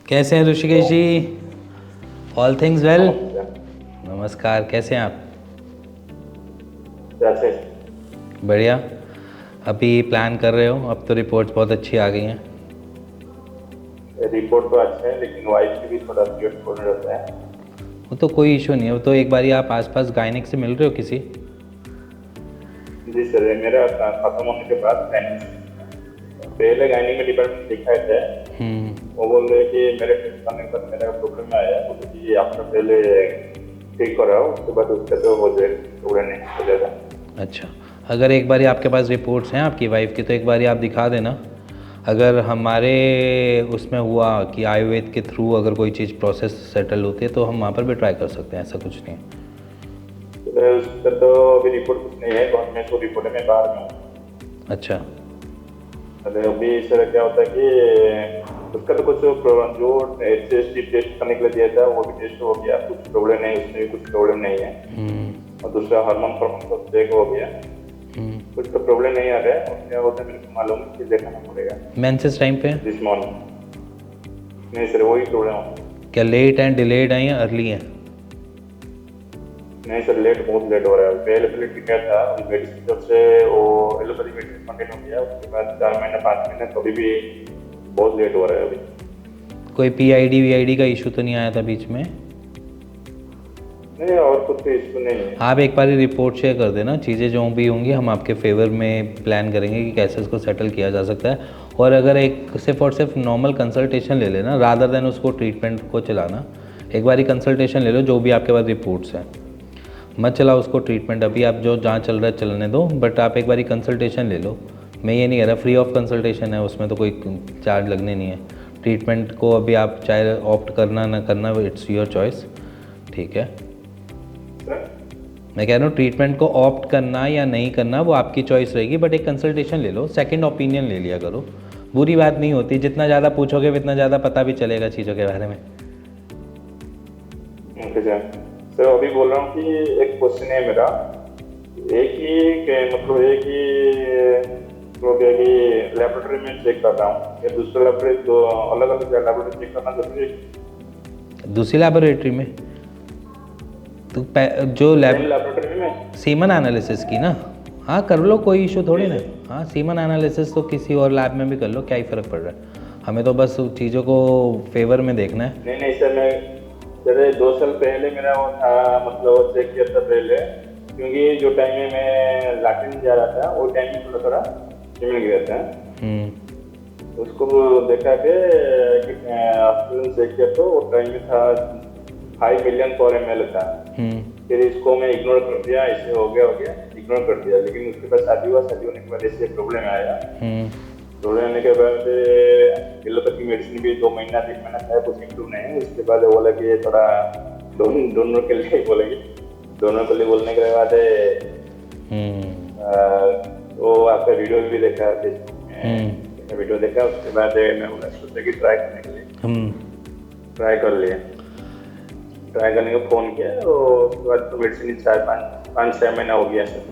कैसे हैं Rishikesh ji? All things well? नमस्कार। नमस्कार, कैसे हैं आप? कैसे? बढ़िया। अभी प्लान कर रहे हो? अब तो रिपोर्ट्स बहुत अच्छी आ गई हैं। रिपोर्ट तो अच्छा है लेकिन वाइफ की भी थोड़ा पीरियड प्रॉब्लम रहता है। वो तो कोई इशू नहीं है, वो तो एक बारी आप आसपास गायनिक से मिल रहे हो किसी? जी सर, ये मेरा खत्म होने के बाद गायनिक पहले गायनिक में डिपार्टमेंट दिखाए थे। वो बोल रहे कि मेरे टेस्ट करने के बाद मेरा प्रॉब्लम आया, बोले कि आपका पहले ठीक कराओ, उसके बाद उसका तो हो जाएगा, प्रॉब्लम नहीं हो जाएगा। अच्छा, अगर एक बारी आपके पास रिपोर्ट्स हैं आपकी वाइफ की तो एक बारी आप दिखा देना। अगर हमारे उसमें हुआ कि आयुर्वेद के थ्रू अगर कोई चीज़ प्रोसेस सेटल होती है तो हम वहाँ पर भी ट्राई कर सकते हैं, ऐसा कुछ नहीं है। उसका तो अभी रिपोर्ट कुछ नहीं है, गवर्नमेंट को रिपोर्ट है, मैं बाहर में हूँ। अच्छा। अरे अभी सर क्या होता है कि उसका तो कुछ प्रॉब्लम जो HST टेस्ट करने के लिए दिया था वो भी टेस्ट हो गया, कुछ प्रॉब्लम नहीं, उसमें भी कुछ प्रॉब्लम नहीं है। और दूसरा हार्मोन को चेक हो गया, कुछ तो प्रॉब्लम नहीं आ रहा है। और क्या होता है मेरे को मालूम है कि देखना पड़ेगा। मेंसेस टाइम पे? दिस मॉर्निंग नहीं सर, वही प्रॉब्लम हो। क्या लेट एंड डिलेड है या अर्ली है? नहीं सर, लेट, बहुत लेट हो रहा है। पहले ठीक है था, मेडिसिन जब से वो एलोपैथी मेडिसिन कंटिन्यू किया उसके बाद 4 महीने 5 महीने कभी भी बहुत लेट हो रहा है अभी। कोई PID VID का इशू तो नहीं आया था बीच में? नहीं, और कुछ इशू नहीं है। आप एक बार रिपोर्ट शेयर कर देना, चीज़ें जो भी होंगी हम आपके फेवर में प्लान करेंगे कि कैसे इसको सेटल किया जा सकता है। और अगर एक सिर्फ और सिर्फ नॉर्मल कंसल्टेशन ले लेना रादर देन उसको ट्रीटमेंट को चलाना, एक बार ही कंसल्टेशन ले लो, जो भी आपके पास रिपोर्ट्स हैं मत चलाओ उसको ट्रीटमेंट। अभी आप जो जहाँ चल रहा है चलने दो, बट आप एक बार कंसल्टेशन ले लो। मैं ये नहीं कह रहा, फ्री ऑफ कंसल्टेशन है, उसमें तो कोई चार्ज लगने नहीं है। ट्रीटमेंट को अभी आप चाहे ऑप्ट करना ना करना, इट्स योर चॉइस, ठीक है? मैं कह रहा हूँ ट्रीटमेंट को ऑप्ट करना या नहीं करना वो आपकी चॉइस रहेगी, बट एक कंसल्टेशन ले लो, सेकंड ओपिनियन ले लिया करो। बुरी बात नहीं होती, जितना ज़्यादा पूछोगे उतना ज़्यादा पता भी चलेगा चीज़ों के बारे में। ओके सर, अभी बोल रहा हूँ कि एक क्वेश्चन है मेरा, एक ही मतलब एक ही तो क्या कि लेबोरेटरी में चेक कर रहा हूँ या दूसरे लेबोरेटरी, दो अलग अलग लेबोरेटरी चेक करना जरूरी है? दूसरी लेबोरेटरी में तो जो लेबोरेटरी में सीमन एनालिसिस की ना, हाँ कर लो, कोई इशू थोड़ी ना। हाँ, सीमन एनालिसिस तो किसी और लैब में भी कर लो, क्या ही फ़र्क पड़ रहा है, हमें तो बस चीज़ों को फेवर में देखना है। नहीं सर, मैं सर 2 साल पहले मेरा वो था, मतलब वो चेक किया था पहले, क्योंकि जो टाइम में मैं लैट्रिन जा रहा था वो टाइम में थोड़ा थोड़ा सीमन गिरा था। उसको देखा के हॉस्पिटल में चेक किया तो वो टाइम में था 5 मिलियन पर ml था। फिर इसको मैं इग्नोर कर दिया, ऐसे हो गया इग्नोर कर दिया। लेकिन उसके बाद शादी होने के बाद ऐसे प्रॉब्लम आया। प्रॉब्लम आने के बाद एलोपैथी मेडिसिन भी 2 महीना 3 महीना खाया, कुछ इम्प्रूव नहीं। उसके बाद बोला कि थोड़ा दोनों के लिए बोलेंगे, दोनों के लिए बोलने के बाद वो आपका वीडियो भी देखा, वीडियो देखा। उसके बाद मैं सोचा कि ट्राई करने के लिए ट्राई कर लिया। ट्राई करने का फ़ोन किया और उसके बाद तो मेडिसिन 4-5-6 महीना हो गया सर।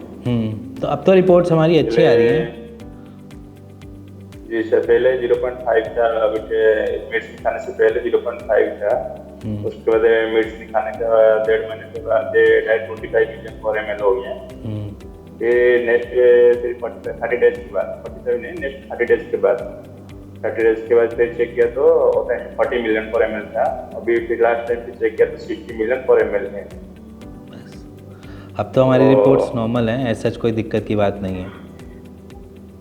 तो अब तो रिपोर्ट्स हमारी अच्छी आ रही हैं। जी सर, पहले 0.5 था, अभी मेडिसिन खाने से पहले 0.5 था। उसके बाद मेडिसिन खाने के 1.5 महीने के बाद 25 मिलियन पर ml हो गया। फिर नेक्स्ट 30 डेज के बाद, 47 नहीं, नेक्स्ट 30 डेज के बाद, 30 डेज के बाद फिर चेक किया तो 40 मिलियन पर ml था। अभी फिर लास्ट टाइम फिर चेक किया तो 60 मिलियन पर ml है। अब तो हमारी रिपोर्ट्स नॉर्मल हैं, ऐसा कोई दिक्कत की बात नहीं है।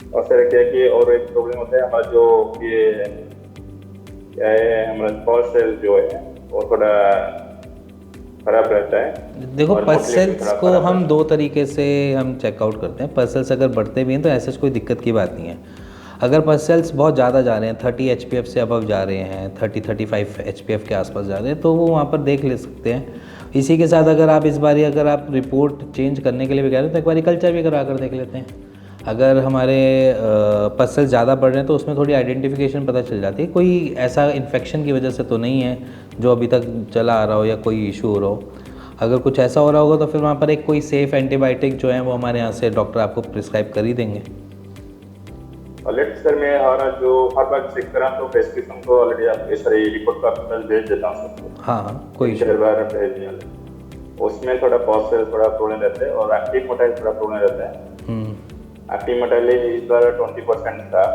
और सर क्या कि और एक प्रॉब्लम होता है हमारा, जो ये क्या है, हमारा पल्स सेल जो है वो थोड़ा खराब रहता है। देखो, पल्सेस को हम 2 तरीके से हम चेकआउट करते हैं। पल्सेस अगर बढ़ते भी हैं तो ऐसा कोई दिक्कत की बात नहीं है। अगर पल्सेस बहुत ज़्यादा जा रहे हैं, 30 HPF से अबव जा रहे हैं, 30-35 HPF के आसपास जा रहे हैं, तो वो वहाँ पर देख ले सकते हैं। इसी के साथ अगर आप इस बार अगर आप रिपोर्ट चेंज करने के लिए भी कह रहे हैं तो एक बार कल्चर भी करा कर देख लेते हैं। अगर हमारे पल्सेस ज़्यादा बढ़ रहे हैं तो उसमें थोड़ी आइडेंटिफिकेशन पता चल जाती है, कोई ऐसा इन्फेक्शन की वजह से तो नहीं है जो अभी तक चला आ रहा हो या कोई इशू हो रहा हो। अगर कुछ ऐसा हो रहा होगा तो फिर वहाँ पर एक कोई सेफ़ एंटीबायोटिक जो है वो हमारे यहाँ से डॉक्टर आपको प्रिस्क्राइब कर ही देंगे। और लेट सर मैं हर बार चेक करा तो प्रेस्क्रिप्शन को ऑलरेडी आप ये सारी रिपोर्ट का आपको भेज देता हूँ सबको। हाँ कोई चार बार भेज दिया, उसमें थोड़ा पॉज से थोड़ा प्रॉब्लम रहता है और एक्टिव मोटाइल थोड़ा प्रॉब्लम रहता है। एक्टिव मोटाइल इस बार 20% था।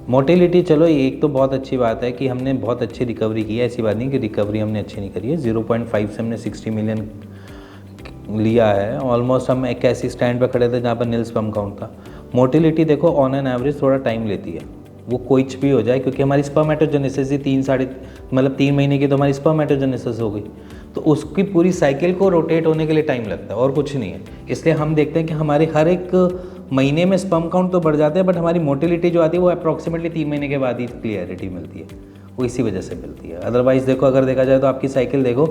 मोटिलिटी चलो एक तो बहुत अच्छी बात है कि हमने बहुत अच्छी रिकवरी की है, ऐसी बात नहीं कि रिकवरी हमने अच्छी नहीं करी है। 0.5 से हमने 60 मिलियन लिया है। ऑलमोस्ट हम एक ऐसी स्टैंड पर खड़े थे जहाँ पर नील स्पर्म काउंट था। मोटिलिटी देखो ऑन एन एवरेज थोड़ा टाइम लेती है, वो कुछ भी हो जाए, क्योंकि हमारी स्पर्मेटोजेनेसिस ही 3 महीने की तो हमारी स्पर्मेटोजेनेसिस हो गई, तो उसकी पूरी साइकिल को रोटेट होने के लिए टाइम लगता है और कुछ नहीं है। इसलिए हम देखते हैं कि हमारे हर एक महीने में स्पर्म काउंट तो बढ़ जाते हैं, बट हमारी मोटिलिटी जो आती है वो अप्रॉक्सीमेटली 3 महीने के बाद ही क्लियरिटी मिलती है, वो इसी वजह से मिलती है। अदरवाइज़ देखो, अगर देखा जाए तो आपकी साइकिल देखो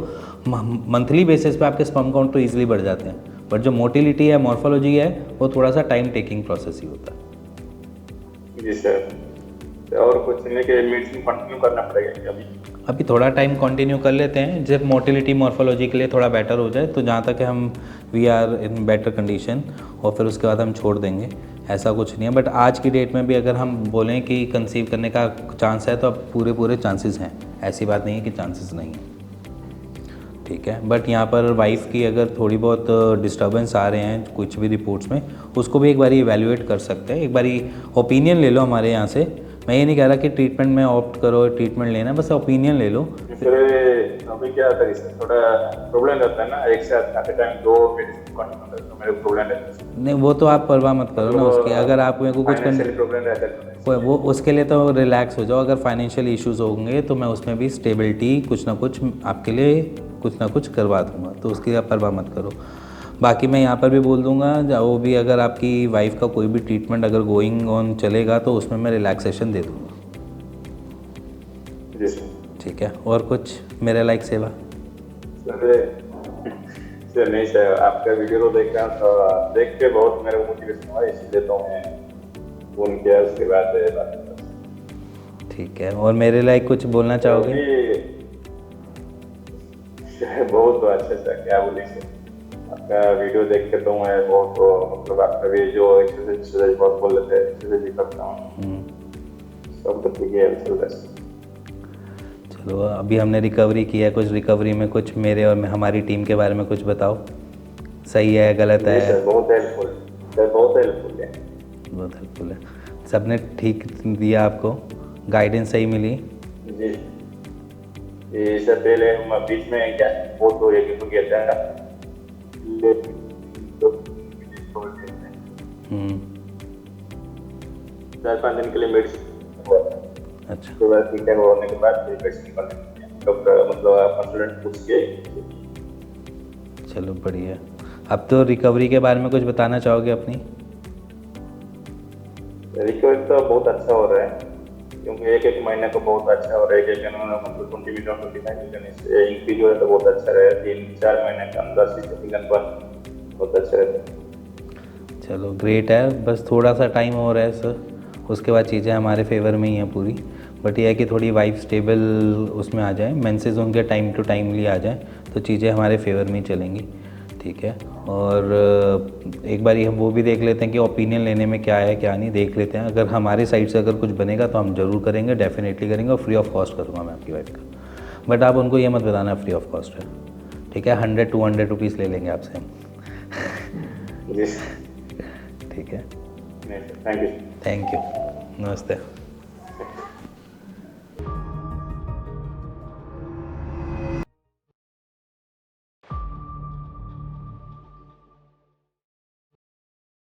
मंथली बेसिस पे आपके स्पर्म काउंट तो ईजिली बढ़ जाते हैं, बट जो मोटिलिटी है, मॉर्फोलॉजी है, वो थोड़ा सा टाइम टेकिंग प्रोसेस ही होता है। जी सर, और कुछ नहीं कि मेडिसिन कंटिन्यू करना पड़ेगा क्या? अभी थोड़ा टाइम कंटिन्यू कर लेते हैं, जब मोटिलिटी मॉर्फोलॉजी के लिए थोड़ा बेटर हो जाए, तो जहाँ तक है हम we are in better condition, और फिर उसके बाद हम छोड़ देंगे, ऐसा कुछ नहीं है। बट आज की डेट में भी अगर हम बोलें कि कंसीव करने का चांस है, तो अब पूरे चांसेस हैं, ऐसी बात नहीं है कि चांसेस नहीं है, ठीक है। बट यहाँ पर वाइफ की अगर थोड़ी बहुत डिस्टर्बेंस आ रहे हैं कुछ भी रिपोर्ट्स में, उसको भी एक बारी इवैल्यूएट कर सकते हैं, एक बारी ओपिनियन ले लो हमारे यहाँ से। मैं ये नहीं कह रहा कि ट्रीटमेंट में ऑप्ट करो, ट्रीटमेंट लेना, बस ओपिनियन ले लो। अभी क्या था, थोड़ा प्रॉब्लम रहता है ना, एक साथ आते टाइम 2 मेडिसिन कंटिन्यू करते तो मेरे प्रॉब्लम रहता है। नहीं, वो तो आप परवाह मत करो ना उसकी। अगर आप मेरे को कुछ प्रॉब्लम रहता है वो उसके लिए तो रिलैक्स हो जाओ। अगर फाइनेंशियल इश्यूज होंगे तो मैं उसमें भी स्टेबिलिटी कुछ ना कुछ आपके लिए कुछ ना कुछ करवा दूंगा, तो उसकी आप परवाह मत करो। बाकी मैं यहाँ पर भी बोल दूंगा, वो भी अगर आपकी वाइफ का कोई भी ट्रीटमेंट अगर गोइंग ऑन चलेगा तो उसमें मैं रिलैक्सेशन दे दूँगा, ठीक है। और कुछ मेरे लायक सेवा? सर नहीं सर, आपका वीडियो तो देख रहा हूँ, तो देख के बहुत मेरे को मोटिवेशन हुआ, इसलिए तो मैं फोन किया, उसके बाद ठीक है। और मेरे लायक कुछ बोलना चाहोगे? बहुत अच्छा सर, क्या बोले सर, आपका वीडियो देख के तो मैं बहुत, मतलब आपका भी जो एक्सरसाइज बहुत बोल लेते हैं, एक्सरसाइज भी करता हूँ, सब तो ठीक है चल रहा है। चलो, अभी हमने रिकवरी किया है, कुछ रिकवरी में कुछ मेरे और हमारी टीम के बारे में कुछ बताओ, सही है गलत है? सर बहुत हेल्पफुल सर, बहुत हेल्पफुल है, बहुत हेल्पफुल है। सबने ठीक दिया आपको, गाइडेंस सही मिली? जी सर। पहले हम बीच में क्या बहुत हो गया था, 4-5 दिन के लिए मेडिसिन हुआ था। अच्छा, उसके बाद ठीक ठाक होने के बाद फिर मेडिसिन डॉक्टर मतलब कंसल्टेंट पूछ के। चलो बढ़िया। अब तो रिकवरी के बारे में कुछ बताना चाहोगे अपनी? रिकवरी तो बहुत अच्छा हो रहा है, क्योंकि एक महीने को बहुत अच्छा हो रहा है, मतलब 20 मिलियन 25 मिलियन इंक्रीज हो रहा है, तो बहुत अच्छा रहा है। 3-4 महीने के अंदर 60 मिलियन पर बहुत अच्छा रहता है। चलो ग्रेट है, बस थोड़ा सा टाइम हो रहा है सर, उसके बाद चीज़ें हमारे फेवर में ही हैं पूरी। बट ये है कि थोड़ी वाइफ स्टेबल उसमें आ जाए, मेंसेस उनके टाइम टू टाइमली आ जाए, तो चीज़ें हमारे फेवर में ही चलेंगी, ठीक है। और एक बार हम वो भी देख लेते हैं कि ओपिनियन लेने में क्या है क्या नहीं, देख लेते हैं। अगर हमारी साइड से अगर कुछ बनेगा तो हम ज़रूर करेंगे, डेफिनेटली करेंगे, और फ्री ऑफ कॉस्ट करूँगा मैं आपकी वाइफ का। बट आप उनको ये मत बताना फ्री ऑफ कॉस्ट है, ठीक है। 100-200 रुपीज़ ले लेंगे आपसे हम, ठीक है। Thank you. थैंक यू, नमस्ते।